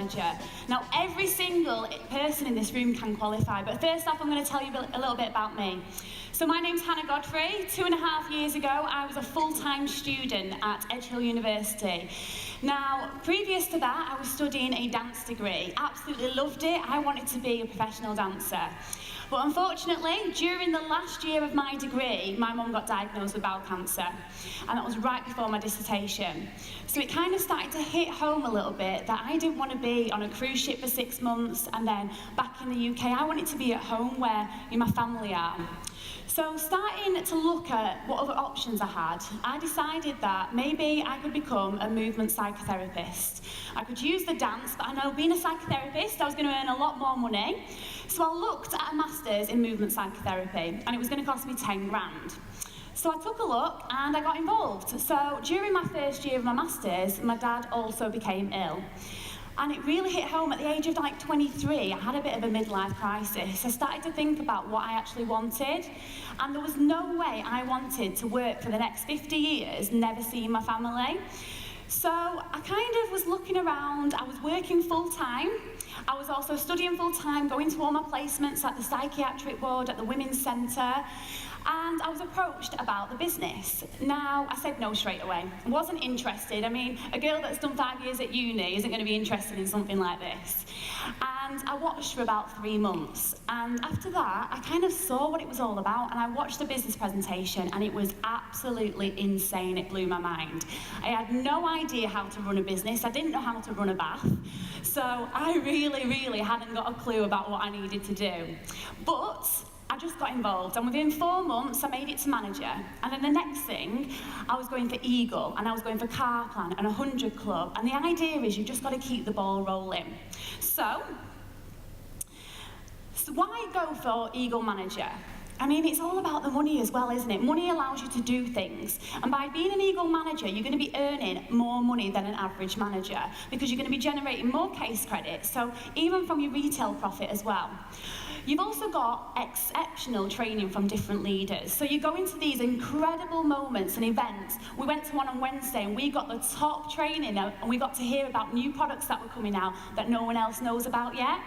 manager. Now, every single person in this room can qualify, but first off, I'm going to tell you a little bit about me. So my name's Hannah Godfrey. 2.5 years ago, I was a full-time student at Edge Hill University. Now, previous to that, I was studying a dance degree. Absolutely loved it. I wanted to be a professional dancer. But unfortunately, during the last year of my degree, my mum got diagnosed with bowel cancer, and that was right before my dissertation. So it kind of started to hit home a little bit that I didn't want to be on a cruise ship for 6 months and then back in the UK. I wanted to be at home where my family are. So starting to look at what other options I had, I decided that maybe I could become a movement psychotherapist. I could use the dance, but I know being a psychotherapist, I was going to earn a lot more money. So I looked at a master's in movement psychotherapy, and it was going to cost me 10 grand. So I took a look and I got involved. So during my first year of my master's, my dad also became ill. And it really hit home at the age of like 23. I had a bit of a midlife crisis. I started to think about what I actually wanted, and there was no way I wanted to work for the next 50 years, never seeing my family. So I kind of was looking around. I was working full-time. I was also studying full-time, going to all my placements at the psychiatric ward, at the women's centre, and I was approached about the business. Now, I said no straight away. I wasn't interested. I mean, a girl that's done 5 years at uni isn't going to be interested in something like this. And I watched for about 3 months, and after that, I kind of saw what it was all about, and I watched the business presentation, and it was absolutely insane. It blew my mind. I had no idea how to run a business. I didn't know how to run a bath. So I really hadn't got a clue about what I needed to do. But I just got involved, and within 4 months I made it to manager. And then the next thing, I was going for Eagle, and I was going for Carplan and 100 Club. And the idea is you've just got to keep the ball rolling. So why go for Eagle manager? I mean, it's all about the money as well, isn't it? Money allows you to do things. And by being an Eagle manager, you're going to be earning more money than an average manager, because you're going to be generating more case credits, so even from your retail profit as well. You've also got exceptional training from different leaders. So you go into these incredible moments and events. We went to one on Wednesday and we got the top training, and we got to hear about new products that were coming out that no one else knows about yet.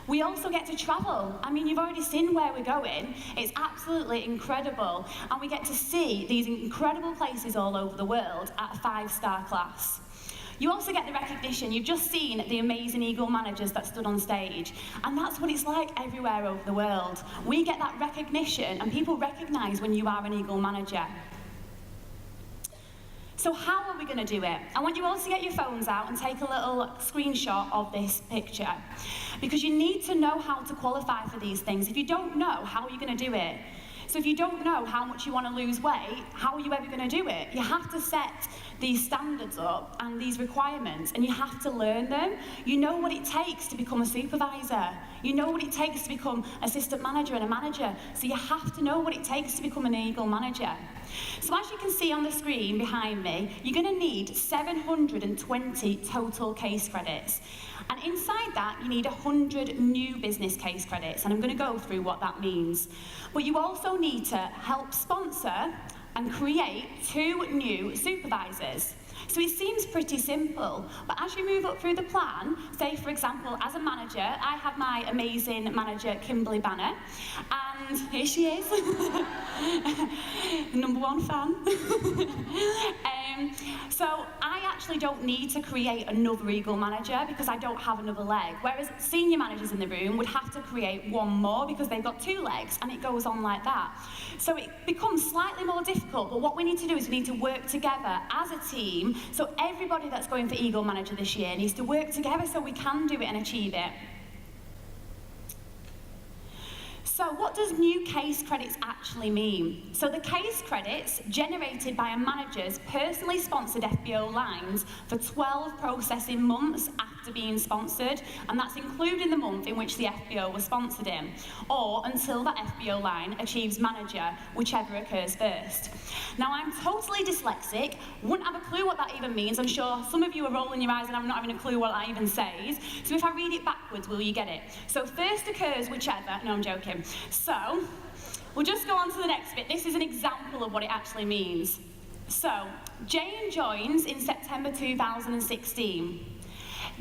We also get to travel. I mean, you've already seen where we're going. It's absolutely incredible. And we get to see these incredible places all over the world at a 5-star class. You also get the recognition. You've just seen the amazing Eagle managers that stood on stage. And that's what it's like everywhere over the world. We get that recognition, and people recognise when you are an Eagle manager. So how are we going to do it? I want you all to get your phones out and take a little screenshot of this picture, because you need to know how to qualify for these things. If you don't know, how are you going to do it? So if you don't know how much you want to lose weight, how are you ever going to do it? You have to set these standards up and these requirements, and you have to learn them. You know what it takes to become a supervisor. You know what it takes to become assistant manager and a manager. So you have to know what it takes to become an Eagle manager. So as you can see on the screen behind me, you're going to need 720 total case credits. And inside that, you need 100 new business case credits. And I'm going to go through what that means. But you also need to help sponsor and create 2 new supervisors. So it seems pretty simple, but as you move up through the plan, say for example, as a manager, I have my amazing manager, Kimberly Banner, and here she is, #1 fan. So I actually don't need to create another Eagle manager because I don't have another leg, whereas senior managers in the room would have to create 1 more because they've got 2 legs, and it goes on like that. So it becomes slightly more difficult, but what we need to do is we need to work together as a team. So everybody that's going for Eagle Manager this year needs to work together so we can do it and achieve it. So what does new case credits actually mean? So the case credits generated by a manager's personally sponsored FBO lines for 12 processing months after being sponsored, and that's including the month in which the FBO was sponsored in, or until that FBO line achieves manager, whichever occurs first. Now, I'm totally dyslexic, wouldn't have a clue what that even means. I'm sure some of you are rolling your eyes and I'm not having a clue what that even says. So if I read it backwards, will you get it? So first occurs whichever, no, I'm joking. So we'll just go on to the next bit. This is an example of what it actually means. So Jane joins in September 2016.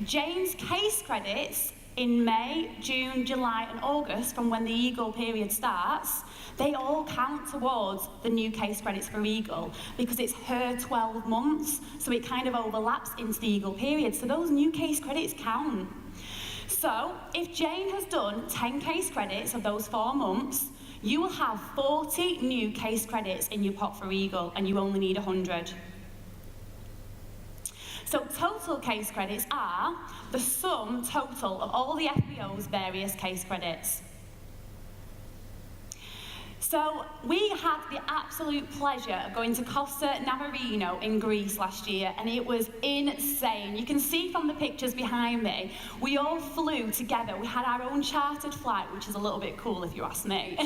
Jane's case credits in May, June, July and August, from when the Eagle period starts, they all count towards the new case credits for Eagle because it's her 12 months, so it kind of overlaps into the Eagle period. So those new case credits count. So if Jane has done 10 case credits of those 4 months, you will have 40 new case credits in your pot for Eagle, and you only need 100. So total case credits are the sum total of all the FBO's various case credits. So we had the absolute pleasure of going to Costa Navarino in Greece last year, and it was insane. You can see from the pictures behind me, we all flew together. We had our own chartered flight, which is a little bit cool if you ask me.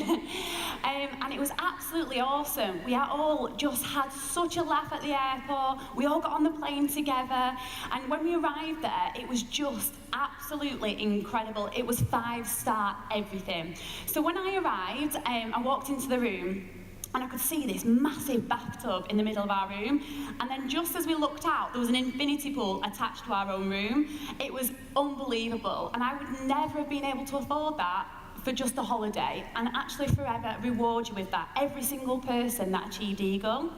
And it was absolutely awesome. We all just had such a laugh at the airport. We all got on the plane together, and when we arrived there, it was just absolutely incredible. It was 5-star everything. So when I arrived, I walked into the room and I could see this massive bathtub in the middle of our room, and then just as we looked out, there was an infinity pool attached to our own room. It was unbelievable, and I would never have been able to afford that for just a holiday, and actually forever reward you with that, every single person that achieved Eagle.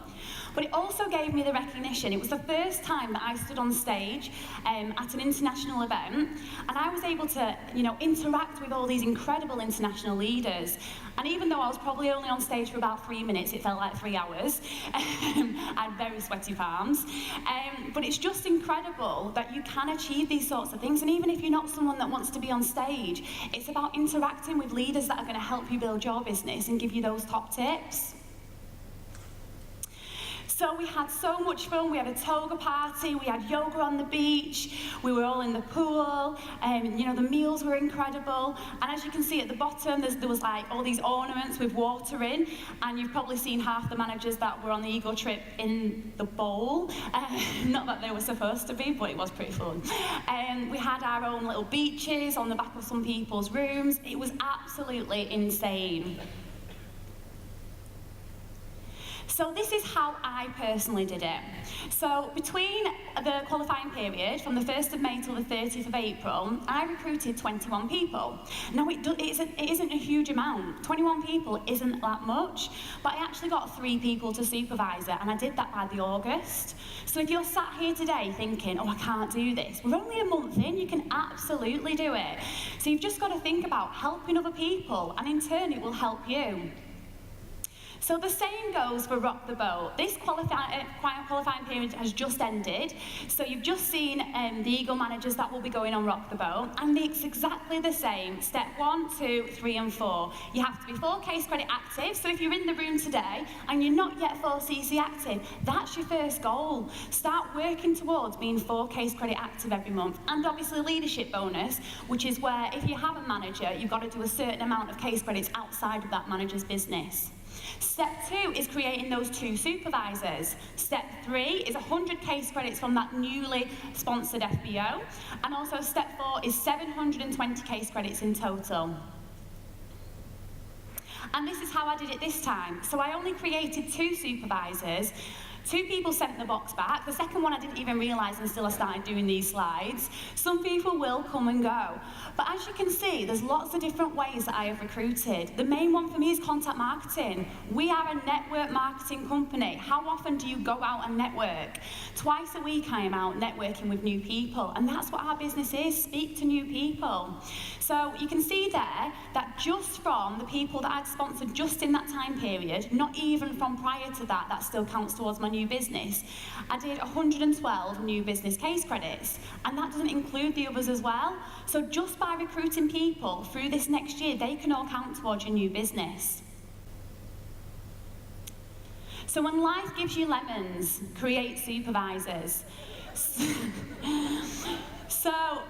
But it also gave me the recognition. It was the first time that I stood on stage at an international event, and I was able to, interact with all these incredible international leaders. And even though I was probably only on stage for about 3 minutes, it felt like 3 hours. I had very sweaty palms. But it's just incredible that you can achieve these sorts of things. And even if you're not someone that wants to be on stage, it's about interacting with leaders that are going to help you build your business and give you those top tips. So we had so much fun. We had a toga party, we had yoga on the beach, we were all in the pool, the meals were incredible. And as you can see at the bottom, there was like all these ornaments with water in, and you've probably seen half the managers that were on the Eagle trip in the bowl. Not that they were supposed to be, but it was pretty fun. We had our own little beaches on the back of some people's rooms. It was absolutely insane. So this is how I personally did it. So between the qualifying period, from the 1st of May till the 30th of April, I recruited 21 people. Now it isn't a huge amount. 21 people isn't that much, but I actually got 3 people to supervisor, and I did that by the August. So if you're sat here today thinking, oh, I can't do this, we're only a month in, you can absolutely do it. So you've just got to think about helping other people, and in turn it will help you. So the same goes for Rock the Boat. This qualifying period has just ended. So you've just seen the Eagle managers that will be going on Rock the Boat, and it's exactly the same. Step 1, 2, 3 and 4. You have to be 4 case credit active. So if you're in the room today and you're not yet 4cc active, that's your first goal. Start working towards being 4 case credit active every month. And obviously leadership bonus, which is where if you have a manager, you've got to do a certain amount of case credits outside of that manager's business. Step 2 is creating those 2 supervisors. Step 3 is 100 case credits from that newly sponsored FBO. And also step 4 is 720 case credits in total. And this is how I did it this time. So I only created 2 supervisors. 2 people sent the box back. The second one I didn't even realise until I started doing these slides. Some people will come and go. But as you can see, there's lots of different ways that I have recruited. The main one for me is contact marketing. We are a network marketing company. How often do you go out and network? Twice a week I am out networking with new people, and that's what our business is, speak to new people. So you can see there that just from the people that I'd sponsored just in that time period, not even from prior to that, that still counts towards my new business, I did 112 new business case credits, and that doesn't include the others as well. So just by recruiting people through this next year, they can all count towards your new business. So when life gives you lemons, create supervisors. So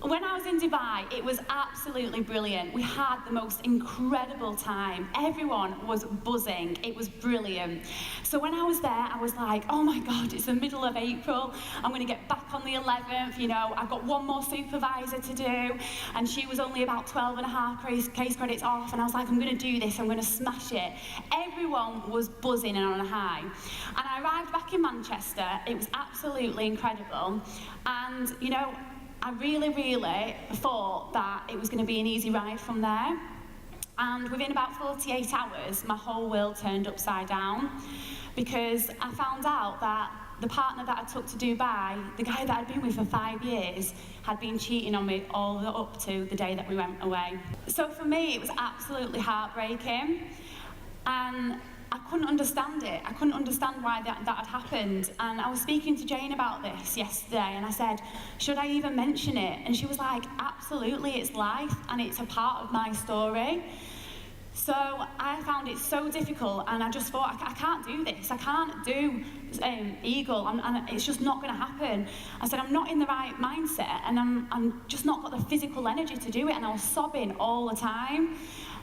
when I was in Dubai, it was absolutely brilliant. We had the most incredible time. Everyone was buzzing. It was brilliant. So when I was there, I was like, oh my God, it's the middle of April. I'm going to get back on the 11th. I've got one more supervisor to do. And she was only about 12 and a half case credits off. And I was like, I'm going to do this. I'm going to smash it. Everyone was buzzing and on a high. And I arrived back in Manchester. It was absolutely incredible. And, I really thought that it was going to be an easy ride from there. And within about 48 hours, my whole world turned upside down, because I found out that the partner that I took to Dubai, the guy that I'd been with for 5 years, had been cheating on me all the up to the day that we went away. So for me, it was absolutely heartbreaking. And I couldn't understand it. I couldn't understand why that had happened. And I was speaking to Jane about this yesterday, and I said, should I even mention it? And she was like, absolutely, it's life, and it's a part of my story. So I found it so difficult, and I just thought, I can't do this. I can't do Eagle, and it's just not going to happen. I said, I'm not in the right mindset, and I'm just not got the physical energy to do it, and I was sobbing all the time.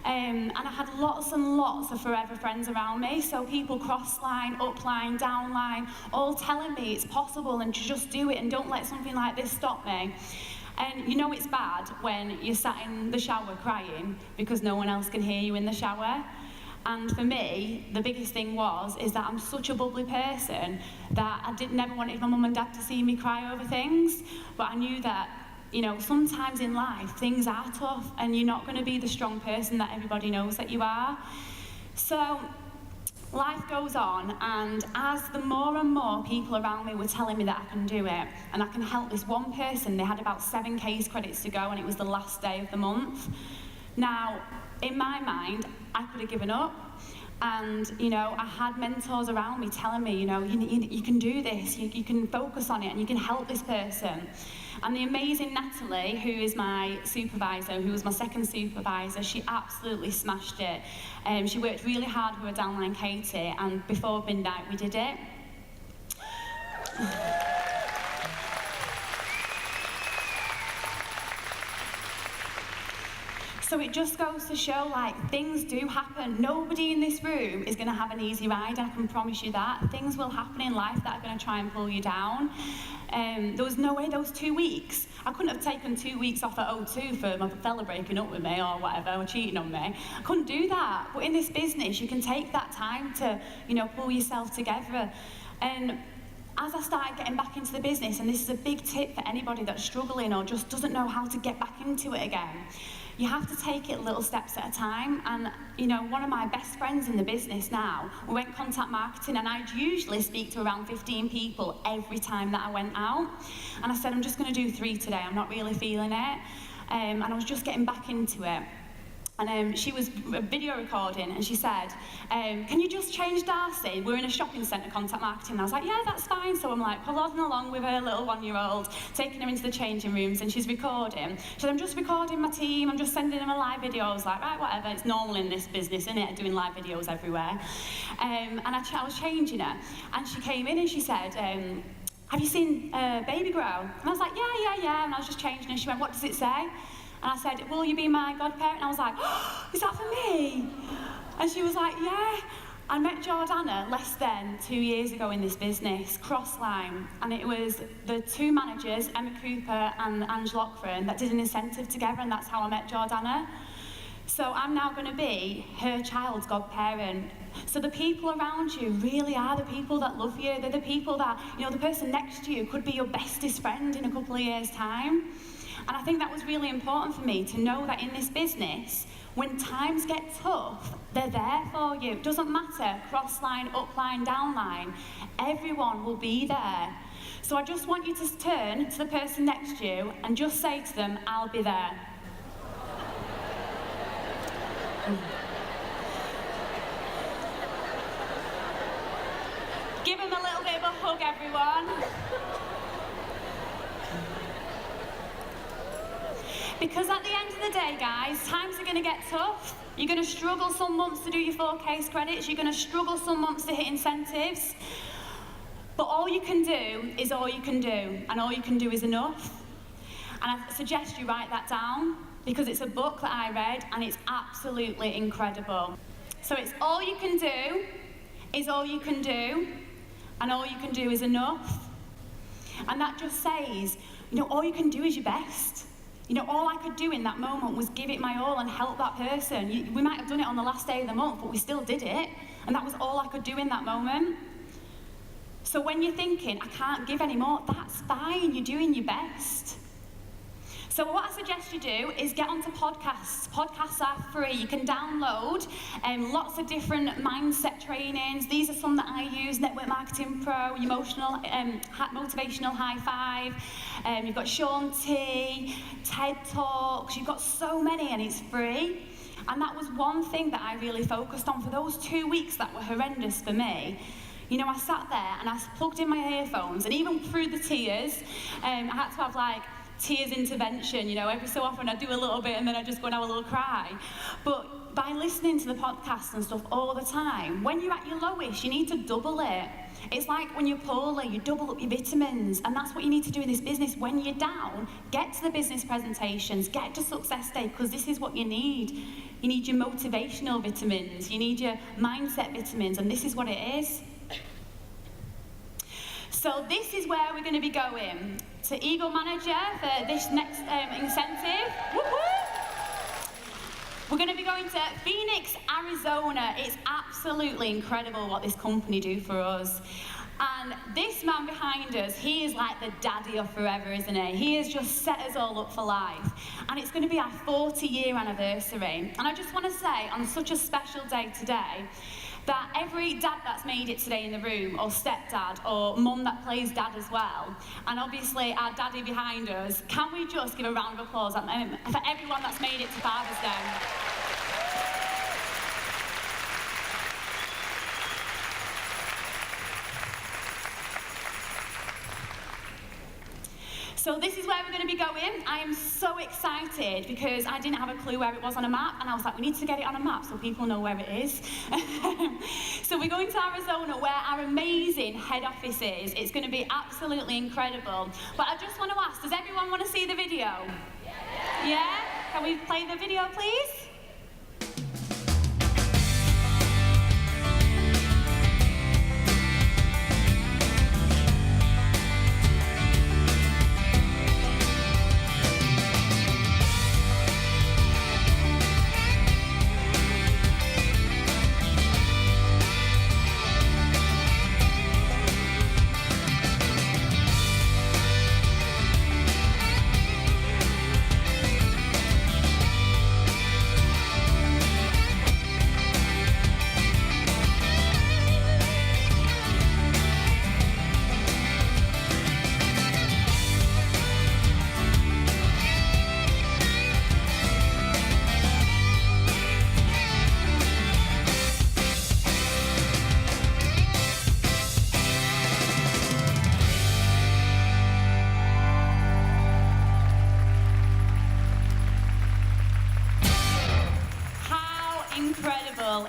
And I had lots and lots of forever friends around me, so people cross-line, up-line, down-line, all telling me it's possible and to just do it and don't let something like this stop me. And you know it's bad when you're sat in the shower crying because no one else can hear you in the shower. And for me, the biggest thing is that I'm such a bubbly person that I never wanted my mum and dad to see me cry over things, but I knew that, you know, sometimes in life things are tough and you're not going to be the strong person that everybody knows that you are. So life goes on, and as the more and more people around me were telling me that I can do it and I can help this one person, they had about 7 case credits to go and it was the last day of the month. Now, in my mind, I could have given up. And, you know, I had mentors around me telling me, you know, you can do this, you can focus on it and you can help this person. And the amazing Natalie, who is my supervisor, who was my second supervisor, she absolutely smashed it. She worked really hard with her downline Katie, and before midnight we did it. So it just goes to show, like, things do happen. Nobody in this room is going to have an easy ride, I can promise you that. Things will happen in life that are going to try and pull you down. There was no way those 2 weeks. I couldn't have taken 2 weeks off at O2 for my fella breaking up with me or whatever, or cheating on me. I couldn't do that. But in this business, you can take that time to, you know, pull yourself together. And as I started getting back into the business, and this is a big tip for anybody that's struggling or just doesn't know how to get back into it again, you have to take it little steps at a time. And, you know, one of my best friends in the business now, we went contact marketing, and I'd usually speak to around 15 people every time that I went out. And I said, I'm just going to do 3 today, I'm not really feeling it. And I was just getting back into it. And she was video recording, and she said, can you just change Darcy? We're in a shopping centre, contact marketing. And I was like, yeah, that's fine. So I'm like plodding along with her little 1-year-old, taking her into the changing rooms, and she's recording. She said, I'm just recording my team, I'm just sending them a live video. I was like, right, whatever, it's normal in this business, isn't it? Doing live videos everywhere. And I was changing her, and she came in and she said, have you seen Baby Grow? And I was like, yeah. And I was just changing her. She went, what does it say? And I said, will you be my godparent? And I was like, oh, is that for me? And she was like, yeah. I met Jordana less than 2 years ago in this business, Crossline, and it was the 2 managers, Emma Cooper and Ange Lochran, that did an incentive together, and that's how I met Jordana. So I'm now going to be her child's godparent. So the people around you really are the people that love you. They're the people that, you know, the person next to you could be your bestest friend in a couple of years' time. And I think that was really important for me to know that in this business, when times get tough, they're there for you. It doesn't matter, cross-line, up-line, down-line, everyone will be there. So I just want you to turn to the person next to you and just say to them, I'll be there. Give them a little bit of a hug, everyone. Because at the end of the day, guys, times are going to get tough. You're going to struggle some months to do your 4 case credits. You're going to struggle some months to hit incentives. But all you can do is all you can do, and all you can do is enough. And I suggest you write that down, because it's a book that I read, and it's absolutely incredible. So it's all you can do is all you can do, and all you can do is enough. And that just says, you know, all you can do is your best. You know, all I could do in that moment was give it my all and help that person. We might have done it on the last day of the month, but we still did it. And that was all I could do in that moment. So when you're thinking, I can't give any more, that's fine. You're doing your best. So what I suggest you do is get onto podcasts. Podcasts are free. You can download lots of different mindset trainings. These are some that I use: Network Marketing Pro, Emotional, Motivational High Five. You've got Shaun T, TED Talks. You've got so many, and it's free. And that was one thing that I really focused on for those 2 weeks that were horrendous for me. You know, I sat there and I plugged in my earphones, and even through the tears, I had to have like tears intervention. You know, every so often I do a little bit and then I just go and have a little cry. But by listening to the podcasts and stuff all the time, when you're at your lowest, you need to double it. It's like when you're poorly, you double up your vitamins, and that's what you need to do in this business. When you're down, get to the business presentations, get to Success Day, because this is what you need. You need your motivational vitamins, you need your mindset vitamins, and this is what it is. So this is where we're going to be going. To Eagle Manager for this next incentive. We're going to be going to Phoenix, Arizona. It's absolutely incredible what this company do for us. And this man behind us, he is like the daddy of forever, isn't he? He has just set us all up for life. And it's going to be our 40-year anniversary. And I just want to say, on such a special day today, that every dad that's made it today in the room, or stepdad, or mum that plays dad as well, and obviously our daddy behind us, can we just give a round of applause for everyone that's made it to Father's Day? So this is where we're going to be going. I am so excited because I didn't have a clue where it was on a map, and I was like, we need to get it on a map so people know where it is. So we're going to Arizona, where our amazing head office is. It's going to be absolutely incredible. But I just want to ask, does everyone want to see the video? Yeah? Can we play the video, please?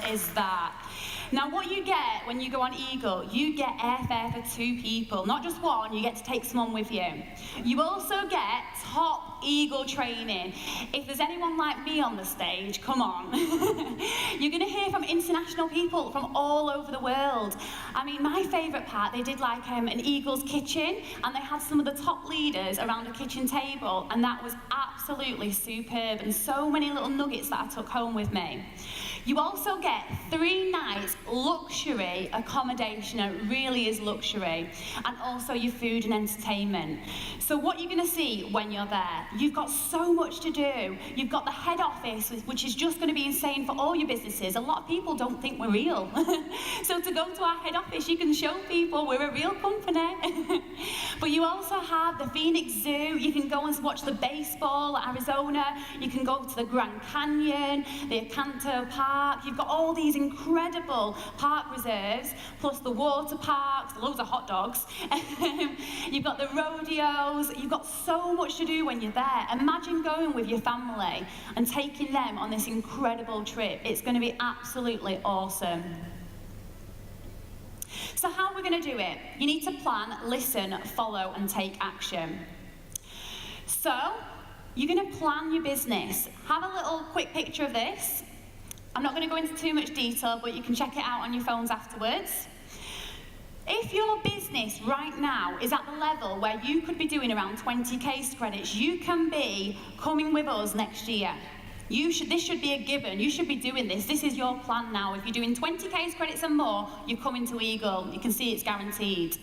Is that. Now what you get when you go on Eagle, you get airfare for 2 people, not just one, you get to take someone with you. You also get top Eagle training. If there's anyone like me on the stage, come on. You're going to hear from international people from all over the world. I mean, my favourite part, they did like an Eagle's kitchen, and they had some of the top leaders around a kitchen table, and that was absolutely superb, and so many little nuggets that I took home with me. You also get 3 nights luxury accommodation, and it really is luxury, and also your food and entertainment. So what you're going to see when you're there, you've got so much to do. You've got the head office, which is just going to be insane for all your businesses. A lot of people don't think we're real. So to go to our head office, you can show people we're a real company. But you also have the Phoenix Zoo. You can go and watch the baseball at Arizona. You can go to the Grand Canyon, the Encanto Park. You've got all these incredible park reserves, plus the water parks, loads of hot dogs. You've got the rodeos. You've got so much to do when you're there. Imagine going with your family and taking them on this incredible trip. It's going to be absolutely awesome. So how are we going to do it? You need to plan, listen, follow, and take action. So you're going to plan your business. Have a little quick picture of this. I'm not going to go into too much detail, but you can check it out on your phones afterwards. If your business right now is at the level where you could be doing around 20 case credits, you can be coming with us next year. This should be a given. You should be doing this. This is your plan now. If you're doing 20 case credits and more, you're coming to Eagle. You can see it's guaranteed.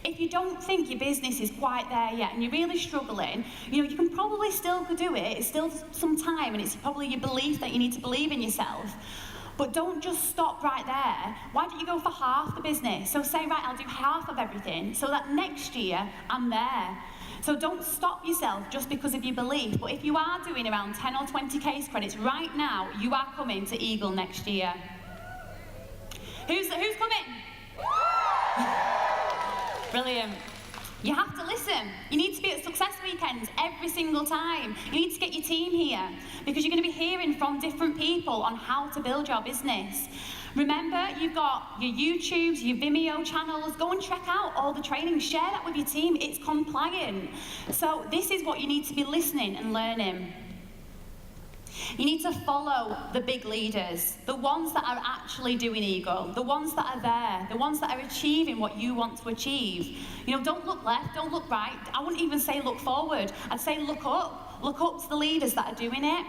If you don't think your business is quite there yet and you're really struggling, you know, you can probably still do it. It's still some time, and it's probably your belief that you need to believe in yourself. But don't just stop right there. Why don't you go for half the business? So say, right, I'll do half of everything so that next year I'm there. So don't stop yourself just because of your belief. But if you are doing around 10 or 20 case credits right now, you are coming to Eagle next year. Who's coming? Brilliant. You have to listen. You need to be at success weekends every single time. You need to get your team here because you're going to be hearing from different people on how to build your business. Remember, you've got your YouTubes, your Vimeo channels. Go and check out all the training. Share that with your team. It's compliant. So this is what you need to be listening and learning. You need to follow the big leaders, the ones that are actually doing Eagle, the ones that are there, the ones that are achieving what you want to achieve. You know, don't look left, don't look right. I wouldn't even say look forward. I'd say look up. Look up to the leaders that are doing it.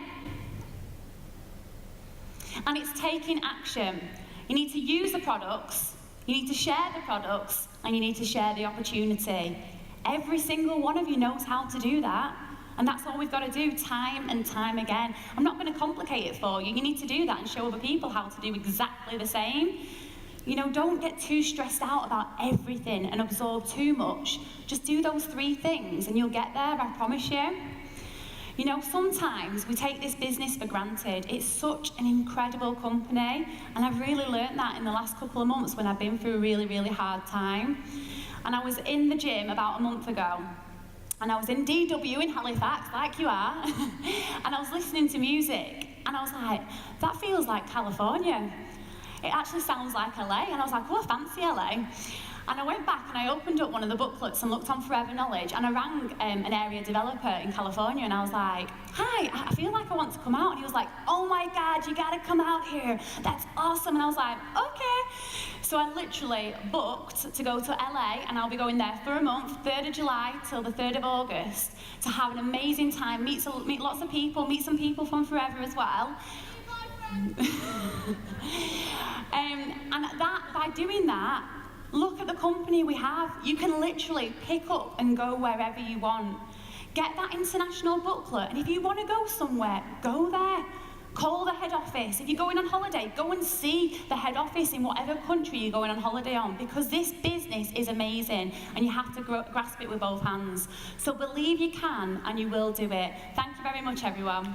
And it's taking action. You need to use the products, you need to share the products, and you need to share the opportunity. Every single one of you knows how to do that. And that's all we've got to do time and time again. I'm not going to complicate it for you. You need to do that and show other people how to do exactly the same. You know, don't get too stressed out about everything and absorb too much. Just do those 3 things and you'll get there, I promise you. You know, sometimes we take this business for granted. It's such an incredible company, and I've really learnt that in the last couple of months when I've been through a really, really hard time. And I was in the gym about a month ago, and I was in DW in Halifax, like you are, and I was listening to music, and I was like, that feels like California. It actually sounds like LA, and I was like, oh, I fancy LA. And I went back and I opened up one of the booklets and looked on Forever Knowledge, and I rang an area developer in California, and I was like, hi, I feel like I want to come out. And he was like, oh my God, you gotta come out here. That's awesome. And I was like, okay. So I literally booked to go to LA, and I'll be going there for a month, 3rd of July till the 3rd of August, to have an amazing time, meet lots of people, meet some people from Forever as well. And that, by doing that, look at the company we have. You can literally pick up and go wherever you want. Get that international booklet, and if you want to go somewhere, go there. Call the head office. If you're going on holiday, go and see the head office in whatever country you're going on holiday on, because this business is amazing and you have to grasp it with both hands. So believe you can and you will do it. Thank you very much, everyone.